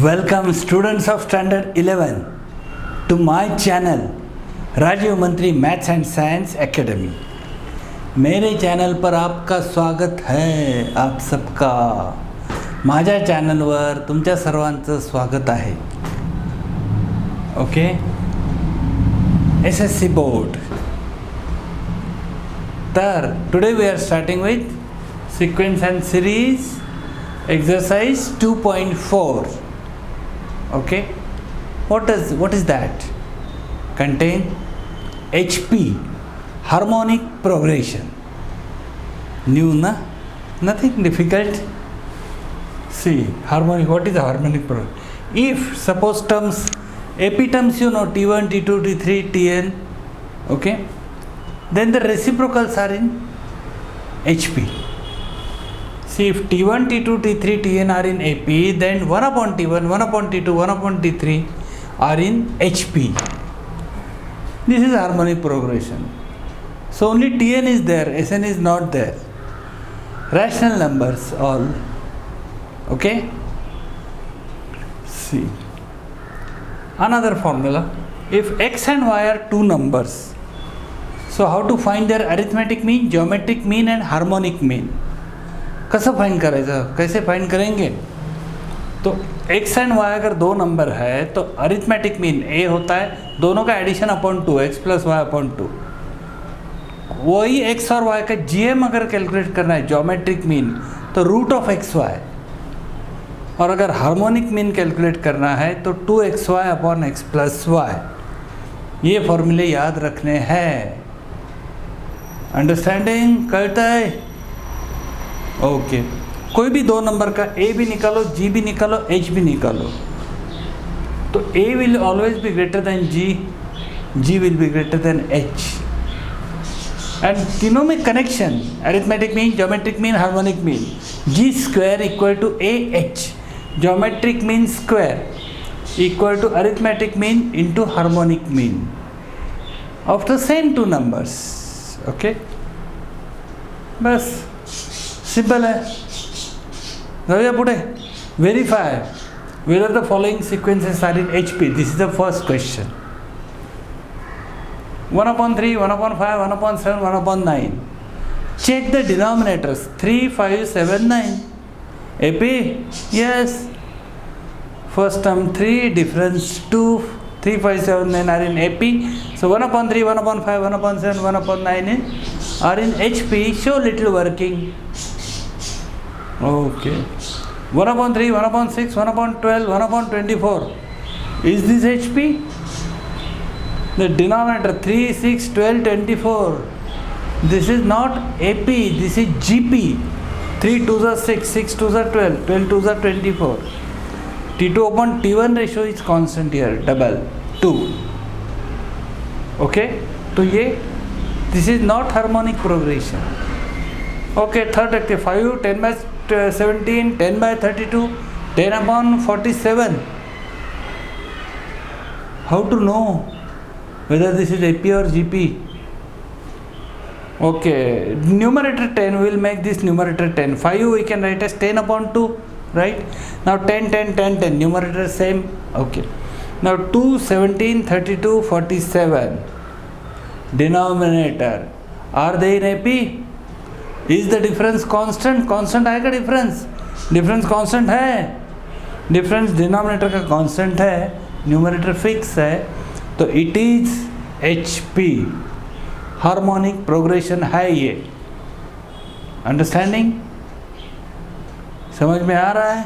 Welcome students of standard 11 to my channel Rajiv मंत्री maths and science academy. मेरे channel पर आपका स्वागत है। आप सबका माझ्या चॅनलवर तुमच्या सर्वांचं स्वागत आहे। Okay, SSC board. तर today we are starting with sequence and series exercise 2.4. okay, what is that? Contain HP, harmonic progression. New na, nothing difficult. See, harmonic, what is a harmonic progression? If suppose terms, AP terms you know, T1, T2, T3, Tn, okay, then the reciprocals are in HP. See, if T1, T2, T3, Tn are in AP, then 1 upon T1, 1 upon T2, 1 upon T3 are in HP. This is harmonic progression. So only Tn is there, Sn is not there. Rational numbers all. Okay? See. Another formula. If x and y are two numbers, so how to find their arithmetic mean, geometric mean and harmonic mean? कसं find करायचं, कैसे find करेंगे? तो x and y अगर दो number है तो arithmetic mean a होता है दोनों का addition upon 2x plus y upon 2। वही x और y का GM अगर कैलकुलेट करना है ज्योमेट्रिक मीन तो रूट ऑफ XY, और अगर हार्मोनिक मीन कैलकुलेट करना है तो 2xy upon x plus y। ये फॉर्मूले याद रखने हैं। अंडरस्टैंडिंग करता है? ओके, कोई भी दो नंबर का a भी निकालो, g भी निकालो, h भी निकालो, तो a will always be greater than g will be greater than h। And तीनों में connection arithmetic mean, geometric mean, harmonic mean. g square equal to ah, geometric mean square equal to arithmetic mean into harmonic mean of the same two numbers. Okay, बस simple है। जाऊया पुढे। Verify whether the following sequences are in HP. This is the first question. 1 upon 3, 1 upon 5, 1 upon 7, 1 upon 9. Check the denominators. 3, 5, 7, 9. AP? Yes. First term 3, difference 2. 3, 5, 7, 9 are in AP. So 1 upon 3, 1 upon 5, 1 upon 7, 1 upon 9 are in HP. Show little working. Okay, 1 upon 3, 1 upon 6, 1 upon 12, 1 upon 24. Is this HP? The denominator 3, 6, 12, 24. This is not AP, this is GP. 3 2s are 6, 6 2s are 12, 12 2s are 24. T2 upon T1 ratio is constant here, double, 2. Okay, so this is not harmonic progression. Okay, third active 5, 10 by 17, 10 by 32, 10 upon 47. How to know whether this is AP or GP? Okay, numerator 10, we will make this numerator 10. 5 we can write as 10 upon 2, right? Now 10, 10, 10, 10, numerator same. Okay, now 2, 17, 32, 47. Denominator, are they in AP? Is the difference constant? constant आएगा difference? difference constant है, difference denominator का constant है, numerator fix है, तो it is HP, harmonic progression है ये। Understanding? समझ में आ रहा है?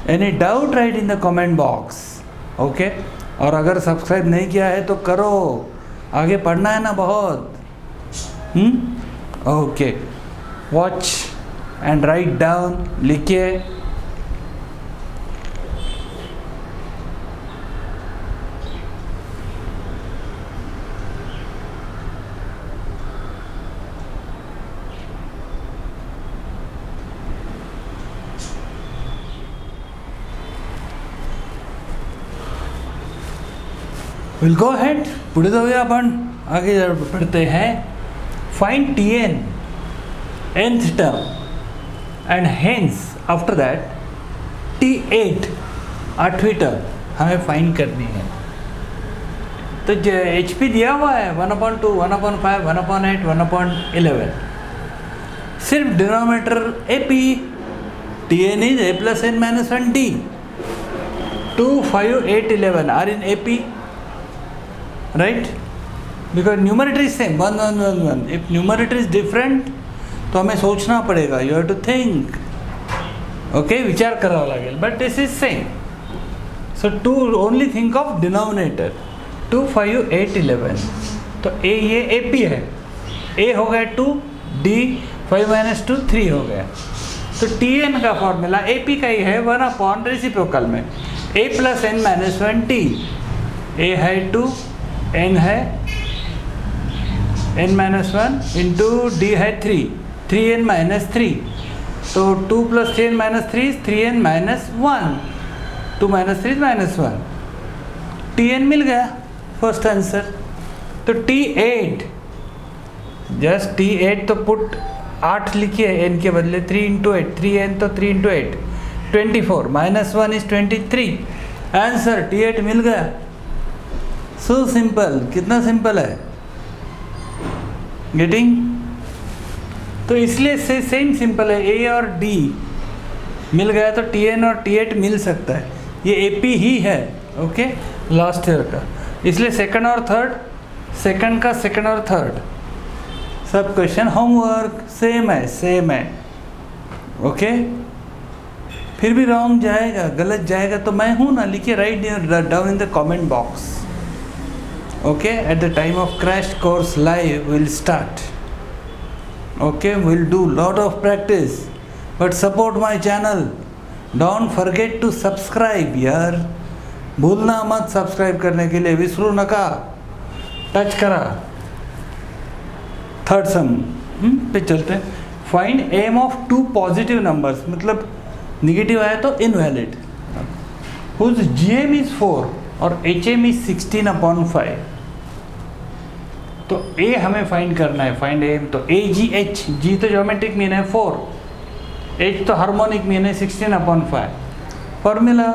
Any doubt write in the comment box. Okay? और अगर सब्सक्राइब नहीं किया है तो करो, आगे पढ़ना है ना बहुत। Okay, watch and write down, लिखिए। We'll go ahead, पुढे जाऊया आपण, आगे बढ़ते हैं। Find Tn nth term, and hence after that T8 8वीं टर्म हमें फाइंड करनी है। तो HP दिया हुआ है 1/2, 1/5, 1/8, 1/11। सिर्फ denominator AP, Tn is a plus n minus 1 D. 2, 5, 8, 11 are in AP, right? Because numerator is same 1, 1, 1, 1. If numerator is different तो हमें सोचना पड़ेगा, you have to think, okay, विचार करावा लागेल, but this is same. So to only think of denominator 2, 5, 8, 11. तो A ये AP है, A हो गया 2, D 5 minus 2 3 हो गया। तो Tn का फॉर्मूला AP का ही है 1 रेसिप्रोकल में A plus n minus 1 T। A है 2, n है n minus 1 इंटू D है 3, 3n minus 3। तो 2 plus 3n minus 3 is 3n minus 1, 2 minus 3 is minus 1। Tn मिल गया फर्स्ट आंसर। तो T8 जस्ट T8 तो पुट 8 लिखिए n के बदले 3 इंटू 8, 3n तो 3 into 8 24 minus 1 is 23। Answer T8 मिल गया। सो सिंपल, कितना सिंपल है, गेटिंग? तो इसलिए से सेम सिंपल है, A और D मिल गया तो Tn और T8 मिल सकता है, ये AP ही है, ओके, लास्ट ईयर का। इसलिए सेकंड और थर्ड, सेकंड का सेकंड और थर्ड सब क्वेश्चन होमवर्क सेम है, ओके। फिर भी रॉन्ग जाएगा, गलत जाएगा तो मैं हूँ ना, लिखिए, write down in the comment box, okay. At the time of crash course live will start, okay, we'll do lot of practice, but support my channel, don't forget to subscribe यार, भूलना मत सब्सक्राइब करने के लिए, विसरू नका, touch करा। Third सम पे चलते हैं। Find AM of 2 positive numbers, मतलब निगेटिव आया तो इनवैलिड, whose GM is 4 और HM is 16/5। तो A हमें फाइंड करना है, फाइंड एम। तो AGH, G तो ज्योमेट्रिक मीन है 4, H तो हार्मोनिक मीन है 16/5। फॉर्मूला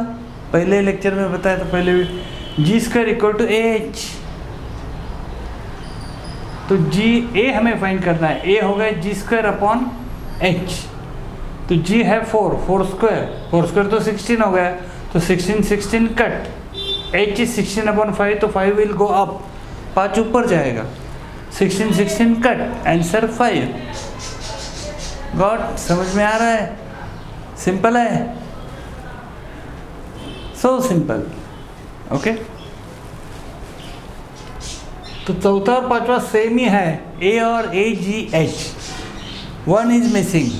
पहले लेक्चर में बताया था, पहले G² इक्वल टू AH। तो A हमें फाइंड करना है, A हो गया G²/H। तो G है 4, 4² तो 16 हो गया, तो 16 कट, H is 16/5 तो 5 विल गो अप, 5 ऊपर जाएगा, 16 कट, आंसर 5। गॉट? समझ में आ रहा है? सिंपल है, सो सिंपल, ओके। तो चौथा और पांचवा सेम ही है, A और AGH, 1 is missing,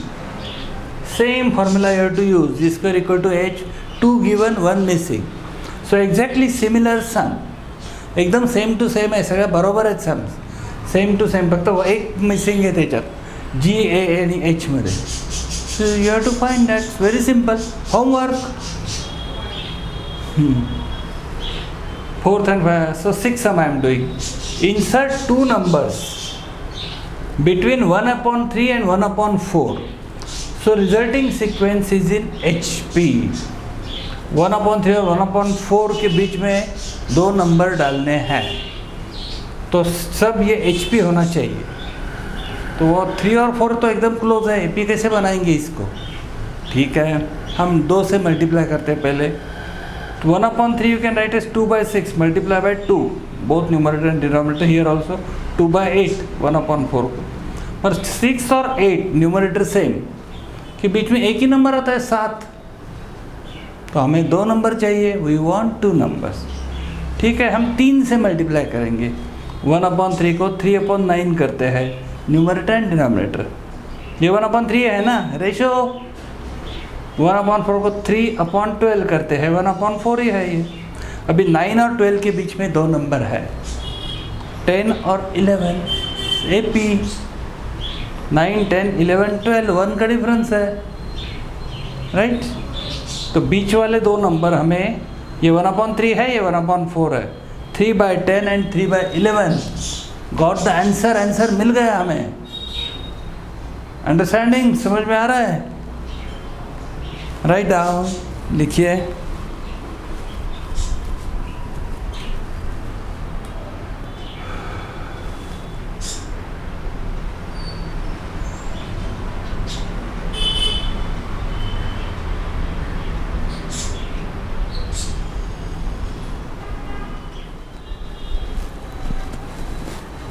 same formula you have to use, G² equal to H, 2 given 1 missing. So exactly similar sum, एकदम सेम टू सेम आहे, सगळ्या बरोबर आहेत सम, सेम टू सेम, फक्त एक मिसिंग आहे त्याच्यात G, A आणि H मध्ये। So you have to find that, very simple, homework. 4th and 5th, so 6th sum I am doing. Insert 2 numbers between 1/3 and 1/4. So resulting sequence is in HP. 1/3 और 1/4 के बीच में 2 number डालने हैं, तो सब ये HP होना चाहिए। तो वो 3 और 4 तो एकदम क्लोज है, AP कैसे बनाएंगे इसको? ठीक है, हम 2 से मल्टीप्लाई करते हैं पहले। 1/3 you can write as 2/6 multiply by 2, both numerator and denominator here also, 2/8 1/4 को। और 6 और 8 न्यूमरेटर सेम, के बीच में एक ही नंबर आता है 7, तो हमें 2 नंबर चाहिए, वी वांट 2 नंबर्स। ठीक है, हम 3 से मल्टीप्लाई करेंगे, 1/3 को 3/9 करते हैं, न्यूमरेटर एंड डिनोमिनेटर। ये 1/3 है ना रेशो, 1/4 को 3/12 करते हैं, 1/4 ही है ये। अभी 9 और 12 के बीच में 2 नंबर है, 10 और 11, AP 9, 10, 11, 12, 1 का डिफरेंस है, राइट। तो बीच वाले 2 नंबर हमें, ये 1/3 है, ये 1/4 है, 3/10 and 3/11, got the answer, answer मिल गया हमें। अंडरस्टैंडिंग, समझ में आ रहा है? राइट डाउन, लिखिए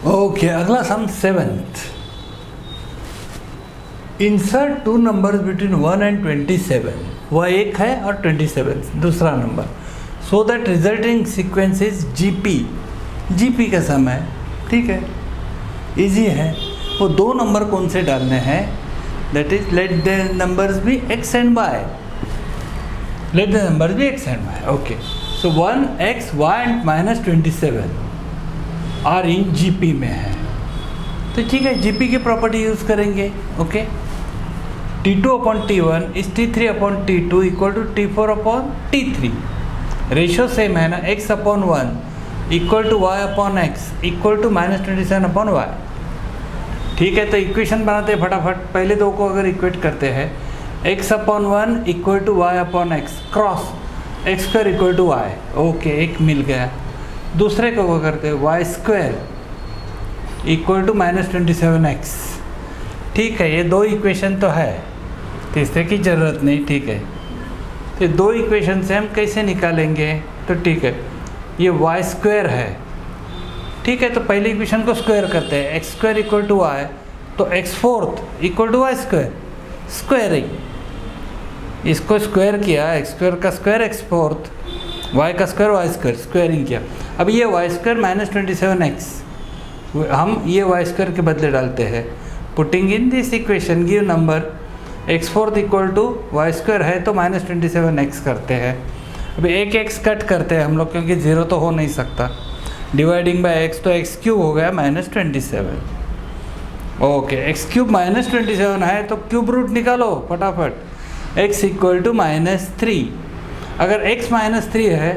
ओके। अगला sum 7th। Insert two numbers between 1 and 27। वह एक है और 27 दूसरा नंबर। So that resulting sequence is GP. GP का सम है, ठीक है, इजी है। वो दो नंबर कौन से डालने हैं? That is let the numbers be x and y. Let the numbers be x and y. Okay, so 1 x y and -27 are in GP में है। तो ठीक है, जीपी की प्रॉपर्टी यूज़ करेंगे। Okay, T2/T1 is T3/T2 equal to T4/T3। Ratio same है ना, x/1 equal to y/x equal to -27/y। ठीक है, तो इक्वेशन बनाते हैं फटाफट। पहले दो को अगर इक्वेट करते हैं, x/1 equal to y/x cross x² equal to y। Okay, एक मिल गया। दूसरे को करते हैं y² इक्वल टू -27x। ठीक है, ये दो इक्वेशन तो है, तीसरे की ज़रूरत नहीं। ठीक है, तो दो इक्वेशन से हम कैसे निकालेंगे? तो ठीक है, ये y² है। ठीक है, तो पहले इक्वेशन को स्क्वायर करते हैं, x² इक्वल टू y, तो x4 equal to y²। Squaring, इसको स्क्वायर किया, x² का स्क्वायर x4, y का स्क्वायर y², स्क्वायरिंग किया। अब ये y² -27x हम ये y² के बदले डालते हैं। Putting in this equation give number x4 equal to y² है तो -27x करते हैं। अभी एक x कट करते हैं हम लोग, क्योंकि 0 तो हो नहीं सकता। डिवाइडिंग बाय x, तो x³ हो गया -27। ओके, x³ -27 है तो क्यूब रूट निकालो फटाफट। x equal to -3। अगर x -3 है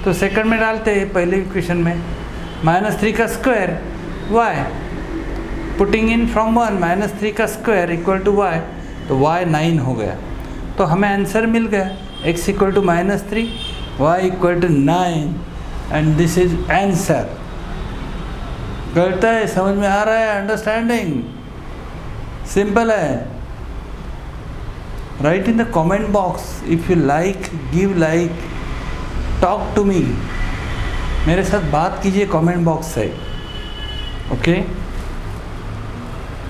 तो सेकंड में डालते हैं पहले इक्वेशन में, -3 का square y, putting in from 1 -3 का स्क्वायर इक्वल टू y, तो y 9 हो गया। तो हमें आंसर मिल गया, x equal to -3, y equal to 9 and this is answer. करता है, समझ में आ रहा है? अंडरस्टैंडिंग सिंपल है। Write in the comment box if you like, give like, talk to me. मेरे साथ बात कीजिए कमेंट बॉक्स से। ओके,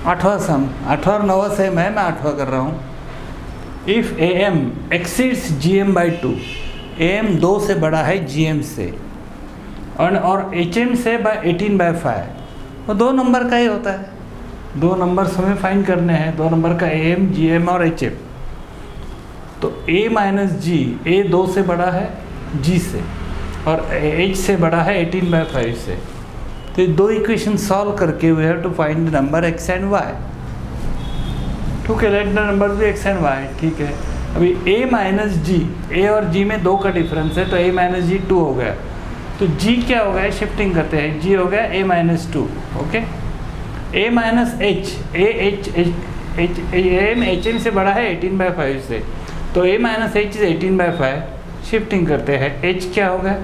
8वां सम, 8वां और 9वां सेम है, मैं 8वां कर रहा हूँ। If AM exceeds GM by 2, AM 2 से बड़ा है GM से, और HM से 18/5, वो दो नंबर का ही होता है। दो नंबर हमें फाइंड करने हैं, दो नंबर का AM, GM और HM। तो A माइनस G, A 2 से बड़ा है G से, और H से बड़ा है 18/5 से। तो ये दो इक्वेशन सॉल्व करके we have to find the number x and y। ठीक है, लेट द नंबर भी x एंड y। ठीक है, अभी a माइनस जी, a और g में 2 का डिफरेंस है, तो a माइनस जी 2 हो गया। तो g क्या हो गया, शिफ्टिंग करते हैं, g हो गया a minus 2। Okay, a minus h, AM HM से बड़ा है 18/5 से, तो a minus h is 18/5, shifting करते हैं, h क्या हो गया,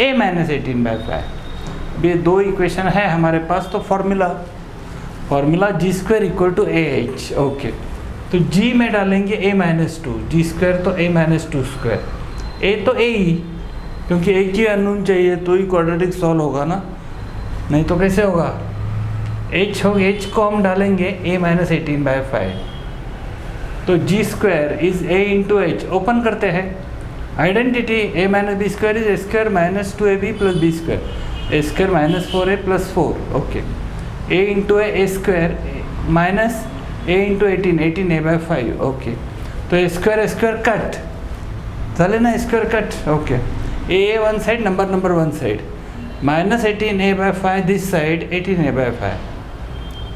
a माइनस 18/5। ये दो इक्वेशन है हमारे पास, तो formula g² equal to AH। Okay, तो g में डालेंगे a माइनस 2, g² तो a माइनस 2 स्क्वायर, a तो a ही, क्योंकि एक ही अननोन चाहिए तो ही क्वाड्रेटिक सॉल्व होगा ना, नहीं तो कैसे होगा। h हो, h को हम डालेंगे a माइनस 18/5, तो g² is a into h। Open करते हैं, identity a minus b square is a² minus 2ab plus b square, a² minus 4a plus 4। Okay, a into a² minus a into 18a/5। Okay, तो a² cut, चले ना, square cut. Okay, a one side, number one side, minus 18a/5 this side, 18a/5,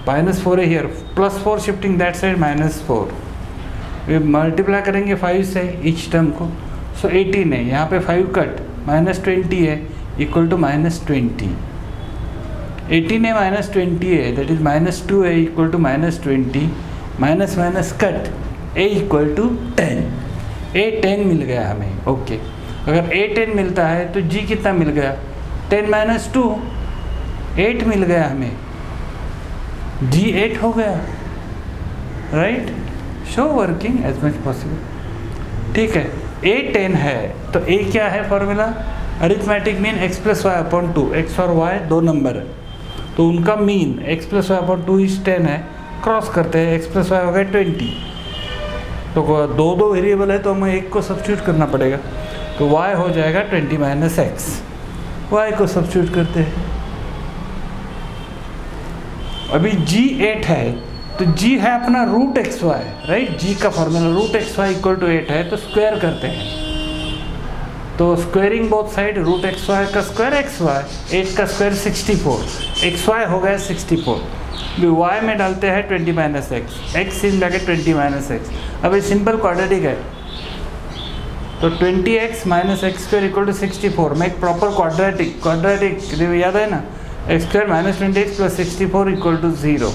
minus 4a here, plus 4 shifting that side, minus 4। Way multiply करेंगे 5 से each term को, सो 18 है, यहाँ पे 5 cut, minus 20 है, इक्वल टू माइनस 20। 18 है minus 20 है, that is minus 2 है equal to minus 20, minus minus cut, a equal to 10। A10 मिल गया हमें। ओके, अगर A10 मिलता है तो G कितना मिल गया? 10 - 2, 8 मिल गया हमें, G 8 हो गया, right. Show working as much possible. ठीक है, A10 है तो A क्या है फॉर्मूला? Arithmetic mean x+y/2। x और y दो नंबर है तो उनका मीन x+y/2 इज 10 है। क्रॉस करते हैं, x+y हो गया 20। तो दो वेरिएबल है तो हमें एक को सब्स्टिट्यूट करना पड़ेगा, तो y हो जाएगा 20 - x। y को सब्स्टिट्यूट करते हैं। अभी G 8 है तो G है अपना √xy, राइट। G का फॉर्मूला √xy = 8 है तो स्क्वायर करते हैं, तो स्क्वायरिंग बोथ साइड, √xy का स्क्वायर xy, 8 का स्क्वायर 64, xy हो गया 64। भी y में डालते हैं 20 - x, x इन लगे 20 - x। अब ये सिंपल क्वाड्रेटिक है तो 20x - x² = 64 में एक प्रॉपर क्वाड्रेटिक याद है ना, x² - 20x + 64 = 0।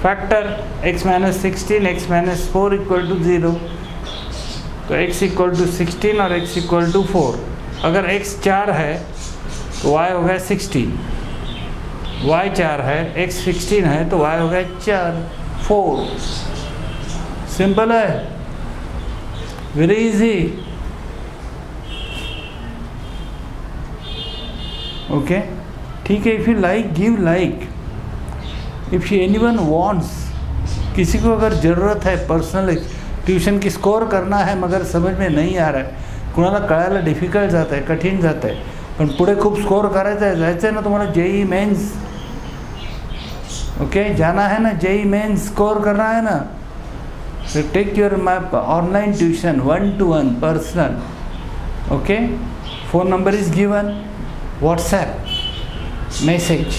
Factor x - 16 x - 4 = 0, तो x = 16 और x = 4। अगर x 4 है तो y हो गया 16, y 4 है, x 16 है तो y हो गया 4। सिंपल है, वेरी इजी। ओके, ठीक है। If you like give like, if anyone wants, किसी को अगर ज़रूरत है पर्सनल ट्यूशन की स्कोर करना है मगर समझ में नहीं आ रहा है, कुणाला कळायला डिफिकल्ट जात आहे, कठीण जात आहे, पण पुढे खूप स्कोर करायचं आहे, जायचं आहे ना तुम्हाला JEE मेंस। ओके, जाना है ना JEE मेंस, स्कोर करना है ना, तो take your online tuition 1-to-1 personal. Okay, phone number is given, WhatsApp message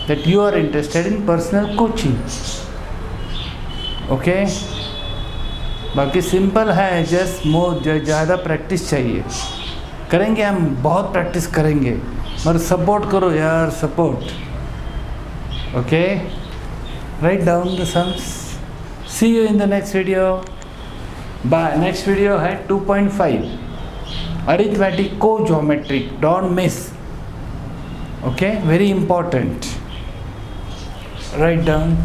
that you are interested in personal coaching। Okay, बाकी सिंपल है, जस्ट ज़्यादा प्रैक्टिस चाहिए। करेंगे हम, बहुत प्रैक्टिस करेंगे, मगर सपोर्ट करो यार, support. Okay, write down the sums. See you in the next video, bye. Next video है 2.5 अरिथमेटिक को geometric, don't miss. Okay, very important, write down.